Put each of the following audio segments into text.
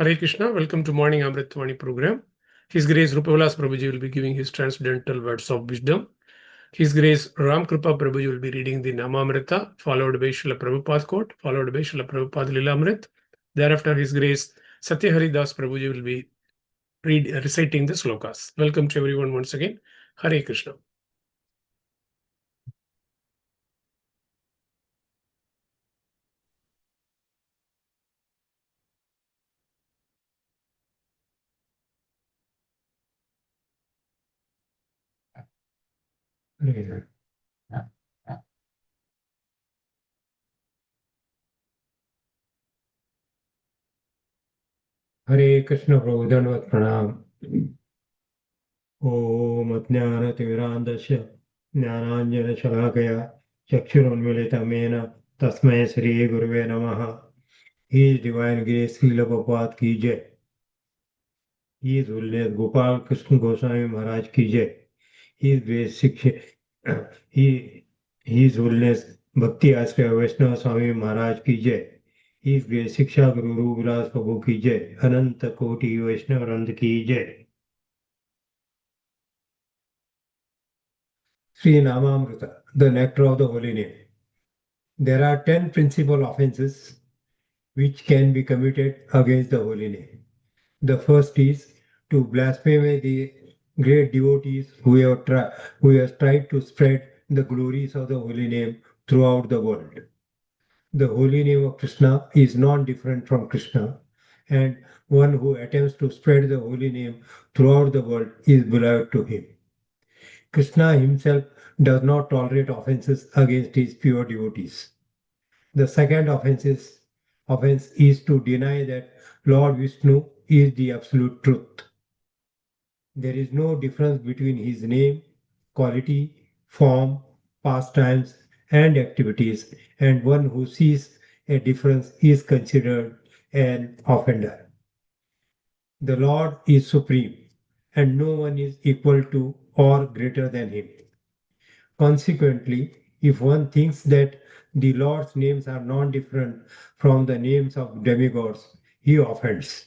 Hare Krishna, welcome to Morning Amrit Vani program. His Grace Rupavilas Prabhuji will be giving his transcendental words of wisdom. His Grace Ram Kripa Prabhuji will be reading the Namamrita, followed by Srila Prabhupada quote, followed by Srila Prabhupada Lilamrit. Thereafter, His Grace Satya Hari Das Prabhuji will be reciting the slokas. Welcome to everyone once again. Hare Krishna. हरे कृष्ण प्रभु दंडवत प्रणाम। ओम अज्ञानतिमिरान्धस्य ज्ञानाञ्जनशलाकया चक्षुरुन्मीलितं येन तस्मै श्री गुरुवे नमः। His Divine Grace Srila Prabhupada की जय। His Holiness Gopal Krishna Goswami महाराज की जय। His Grace शिक्षा His Holiness भक्ति आश्रय वैष्णव स्वामी महाराज की जय। His Grace शिक्षा गुरु रूपविलास प्रभु की जय। अनंत कोटि वैष्णव वृंद की जय। Sri Namamrita, the nectar of the holy name. There are 10 principal offenses which can be committed against the holy name. The first is to blaspheme the great devotees who have tried to spread the glories of the holy name throughout the world. The holy name of Krishna is not different from Krishna, and one who attempts to spread the holy name throughout the world is beloved to him. Krishna himself does not tolerate offenses against his pure devotees. The second offense is to deny that Lord Vishnu is the absolute truth. There is no difference between his name, quality, form, pastimes, and activities, and one who sees a difference is considered an offender. The Lord is supreme, and no one is equal to or greater than him. Consequently, if one thinks that the Lord's names are non different from the names of demigods, he offends.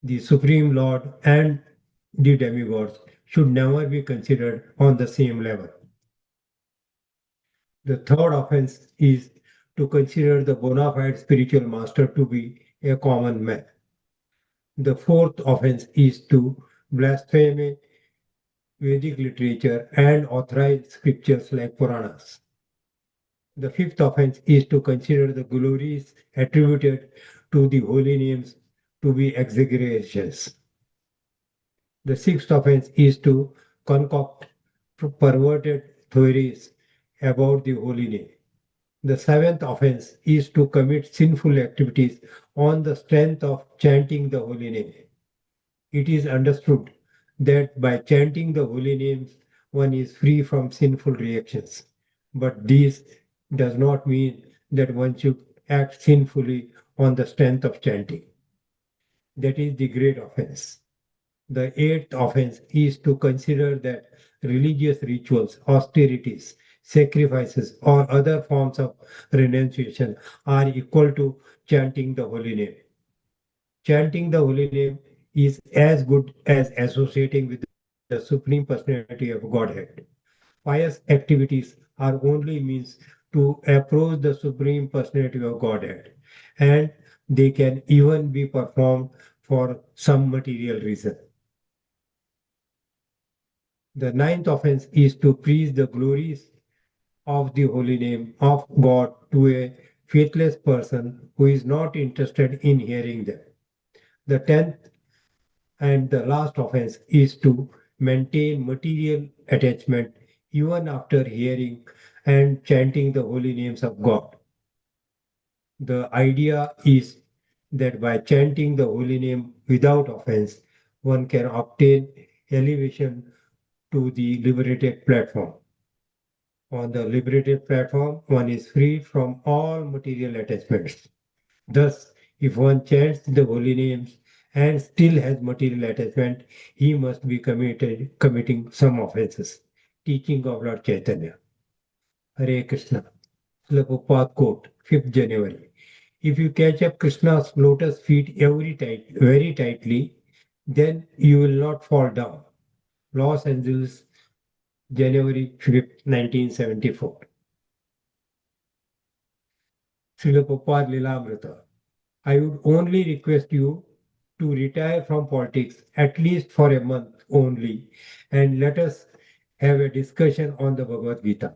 The Supreme Lord and the demigods should never be considered on the same level. The third offense is to consider the bona fide spiritual master to be a common man. The fourth offense is to blaspheme Vedic literature and authorized scriptures like Puranas. The fifth offense is to consider the glories attributed to the holy names to be exaggerations. The sixth offense is to concoct perverted theories about the holy name. The seventh offense is to commit sinful activities on the strength of chanting the holy name. It is understood that by chanting the holy names, one is free from sinful reactions. But this does not mean that one should act sinfully on the strength of chanting. That is the great offense. The eighth offense is to consider that religious rituals, austerities, sacrifices, or other forms of renunciation are equal to chanting the holy name. Chanting the holy name is as good as associating with the Supreme Personality of Godhead. Pious activities are only means to approach the Supreme Personality of Godhead, and they can even be performed for some material reason. The ninth offense is to preach the glories of the holy name of God to a faithless person who is not interested in hearing them. The tenth and the last offense is to maintain material attachment even after hearing and chanting the holy names of God. The idea is that by chanting the holy name without offense, one can obtain elevation to the liberated platform. On the liberated platform, one is free from all material attachments. Thus, if one chants the holy names and still has material attachment, he must be committing some offenses. Teaching of Lord Chaitanya. Hare Krishna. Prabhupada quote, 5th January. If you catch up Krishna's lotus feet very tightly, then you will not fall down. Los Angeles, January 5th, 1974. Srila Prabhupada Lilamrita. I would only request you to retire from politics at least for a month only and let us have a discussion on the Bhagavad Gita.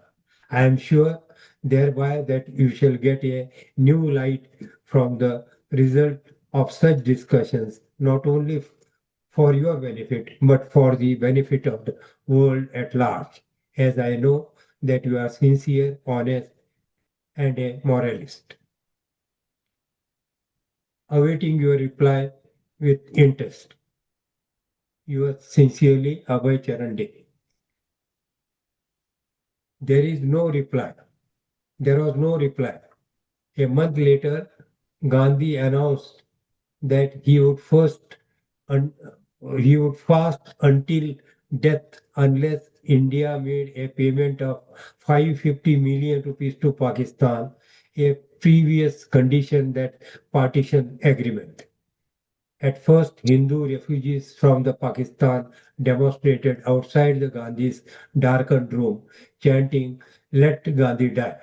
I am sure thereby that you shall get a new light from the result of such discussions, not only for your benefit, but for the benefit of the world at large, as I know that you are sincere, honest, and a moralist. Awaiting your reply with interest. Yours sincerely, Abhay Charande. There is no reply. There was no reply. A month later, Gandhi announced that un- he would fast until death unless India made a payment of 550 million rupees to Pakistan, a previous condition that partition agreement. At first, Hindu refugees from the Pakistan demonstrated outside the Gandhi's darkened room, chanting, "Let Gandhi die."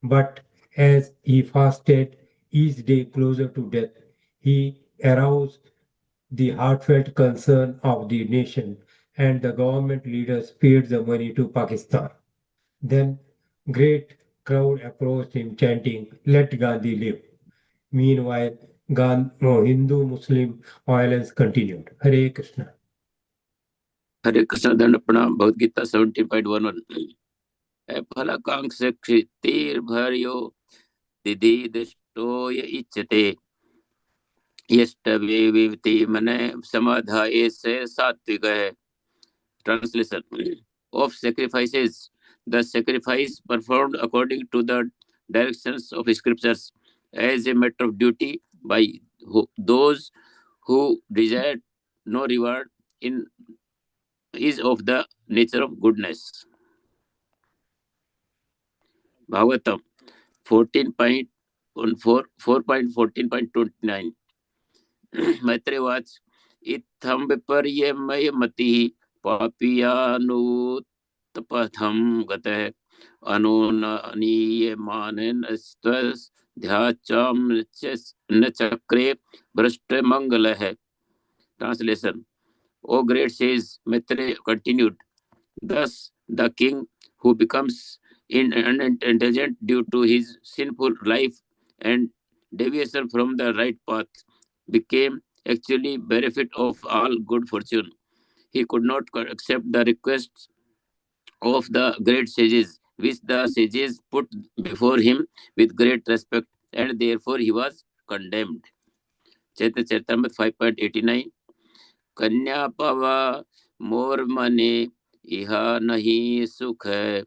But as he fasted each day closer to death, he aroused the heartfelt concern of the nation, and the government leaders paid the money to Pakistan. Then great crowd approached him chanting, "Let Gandhi live." Meanwhile, Hindu-Muslim violence continued. Hare Krishna. Hare Krishna Dandapana Bhagavad Gita 17.11. फलकांक्ष क्षितिर्भर्यो दिदि दृष्टो य इच्छते यष्टवे विवति मने समाधाये से सात्विक है. Translation of sacrifices. The sacrifice performed according to the directions of scriptures as a matter of duty by those who desire no reward in is of the nature of goodness. Bhagavatam 4.14.29. मैत्रेवाच इत्थं विपर्यमय मतिः पापीयानुत्पथं गतः अनुनीयमानस्त्वध्याचां न चक्रे भ्रष्टमंगलः. Translation. O great sages, Maitreya continued, thus the king who becomes unintelligent due to his sinful life and deviation from the right path became actually benefit of all good fortune. He could not accept the requests of the great sages, which the sages put before him with great respect, and therefore he was condemned. Chaitanya Charitamrita 5.89. कन्या पवा मोर मने इहा नहीं सुख है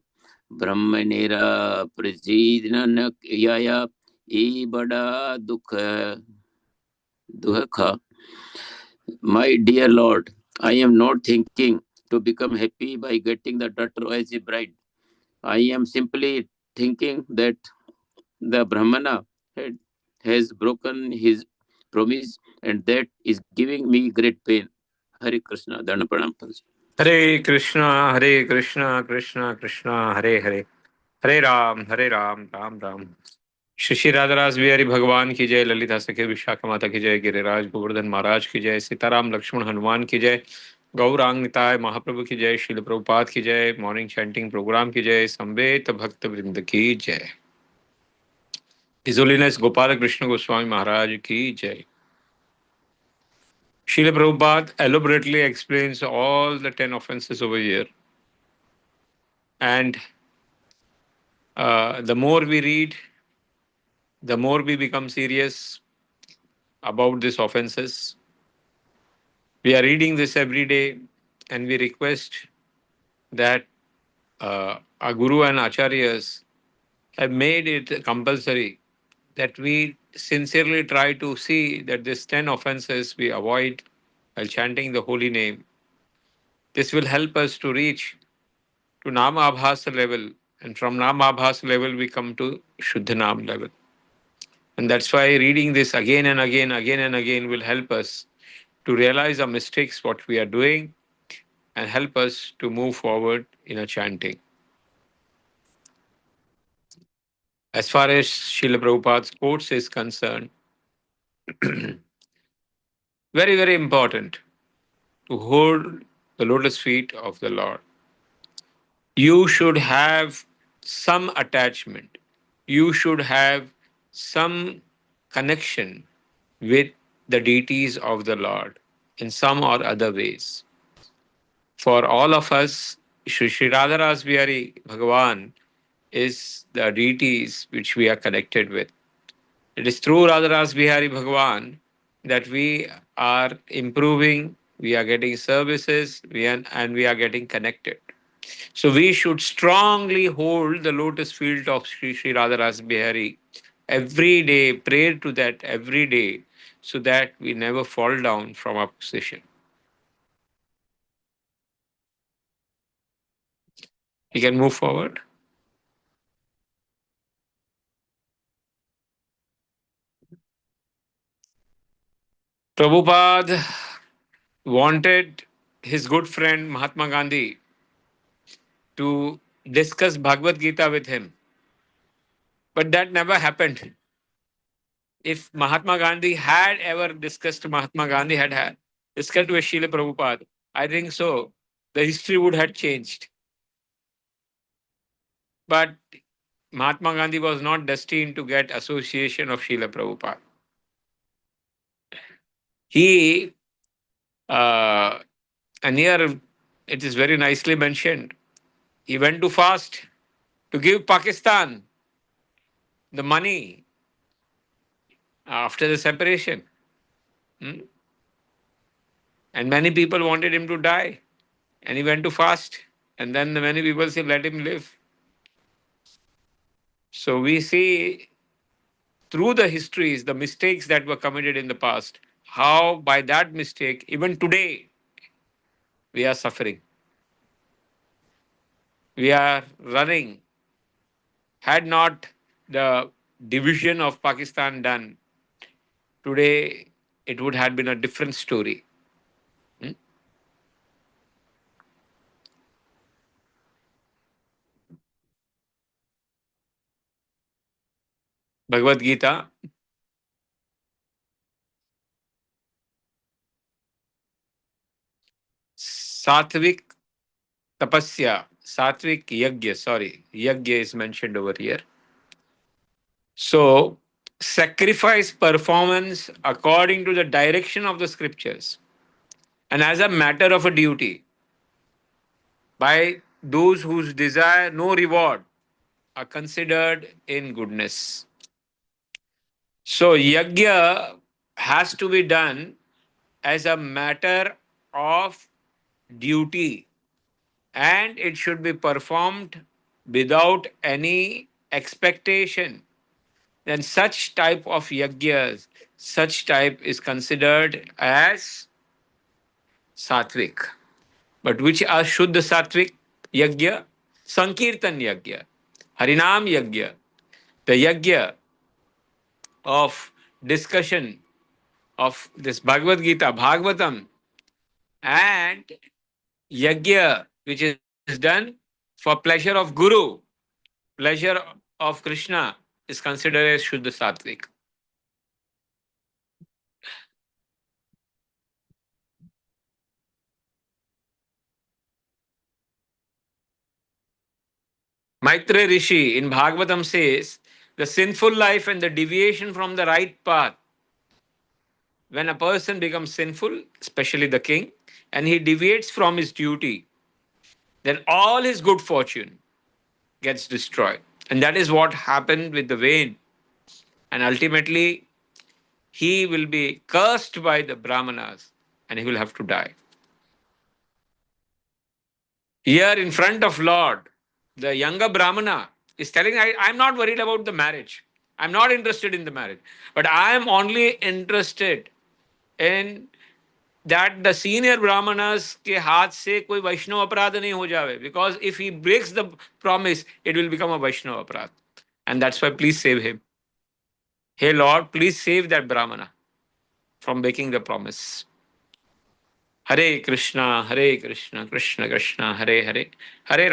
ब्रह्म निरा प्रजीन या ई बड़ा दुख. My dear Lord, I am not thinking to become happy by getting the daughter as a bride. I am simply thinking that the Brahmana has broken his promise and that is giving me great pain. Hare Krishna, Dana Pranam. Hare Krishna, Hare Krishna, Krishna Krishna, Hare Hare. Hare Ram, Ram Ram. Shri राधारास Bihari भगवान की जय, ललिता सखी विशाखा माता की जय, गिरिराज गोवर्धन महाराज की जय, सीताराम लक्ष्मण हनुमान की जय, गौरांग निताय महाप्रभु की जय, श्रील प्रभुपाद की जय, मॉर्निंग चैंटिंग प्रोग्राम की जय, संवेत भक्त वृंद की जय, His Holiness Gopala Krishna Goswami Maharaj ki jai. Srila Prabhupada elaborately explains all the 10 offenses over here. And the more we read, the more we become serious about these offenses. We are reading this every day, and we request that our Guru and Acharyas have made it compulsory that we sincerely try to see that these 10 offenses we avoid while chanting the holy name. This will help us to reach to Nama Abhasa level, and from Nama Abhasa level we come to Shuddha Nam level. And that's why reading this again and again will help us to realize our mistakes, what we are doing, and help us to move forward in a chanting. As far as Srila Prabhupada's quotes is concerned, very, very important to hold the lotus feet of the Lord. You should have some attachment. You should have some connection with the deities of the Lord in some or other ways. For all of us, Sri Radha Ras Bihari Bhagavan is the deities which we are connected with. It is through Radha Ras Bihari Bhagavan that we are improving, we are getting services, and we are getting connected. So we should strongly hold the lotus feet of Sri Radha Ras Bihari every day, pray to that every day, so that we never fall down from our position. We can move forward. Prabhupada wanted his good friend Mahatma Gandhi to discuss Bhagavad Gita with him, but that never happened. If Mahatma Gandhi had ever discussed, Mahatma Gandhi had discussed with Srila Prabhupada, I think so, the history would have changed. But Mahatma Gandhi was not destined to get association of Srila Prabhupada. He, and here it is very nicely mentioned, he went to fast to give Pakistan the money after the separation. And many people wanted him to die. And he went to fast. And then many people said, let him live. So we see through the histories, the mistakes that were committed in the past, how by that mistake, even today, we are suffering. We are running. Had not the division of Pakistan done, today it would have been a different story. Bhagavad Gita, Satvik Tapasya, Satvik Yagya, sorry, Yagya is mentioned over here. So, sacrifice performance according to the direction of the scriptures and as a matter of a duty by those whose desire no reward are considered in goodness. So, yagya has to be done as a matter of duty and it should be performed without any expectation. Then such type of yagyas, such type is considered as sattvic. But which are Shuddha Sattvic Yagya? Sankirtan Yagya, Harinam Yagya, the Yagya of discussion of this Bhagavad Gita, Bhagavatam, and Yagya, which is done for pleasure of Guru, pleasure of Krishna, is considered as Shuddha Sattvic. Maitreya Rishi in Bhagavatam says, the sinful life and the deviation from the right path. When a person becomes sinful, especially the king, and he deviates from his duty, then all his good fortune gets destroyed. And that is what happened with the Vain. And ultimately, he will be cursed by the Brahmanas and he will have to die. Here in front of Lord, the younger Brahmana is telling, I'm not worried about the marriage. I'm not interested in the marriage. But I am only interested in that the senior Brahmanas के हाथ से कोई वैष्णव अपराध नहीं हो जावे. Because if he breaks the promise, it will become a Vaishnava अपराध. And that's why please save him. Hey Lord, please save that Brahmana from breaking the promise. Hare Krishna, Krishna Krishna, Hare Hare, Hare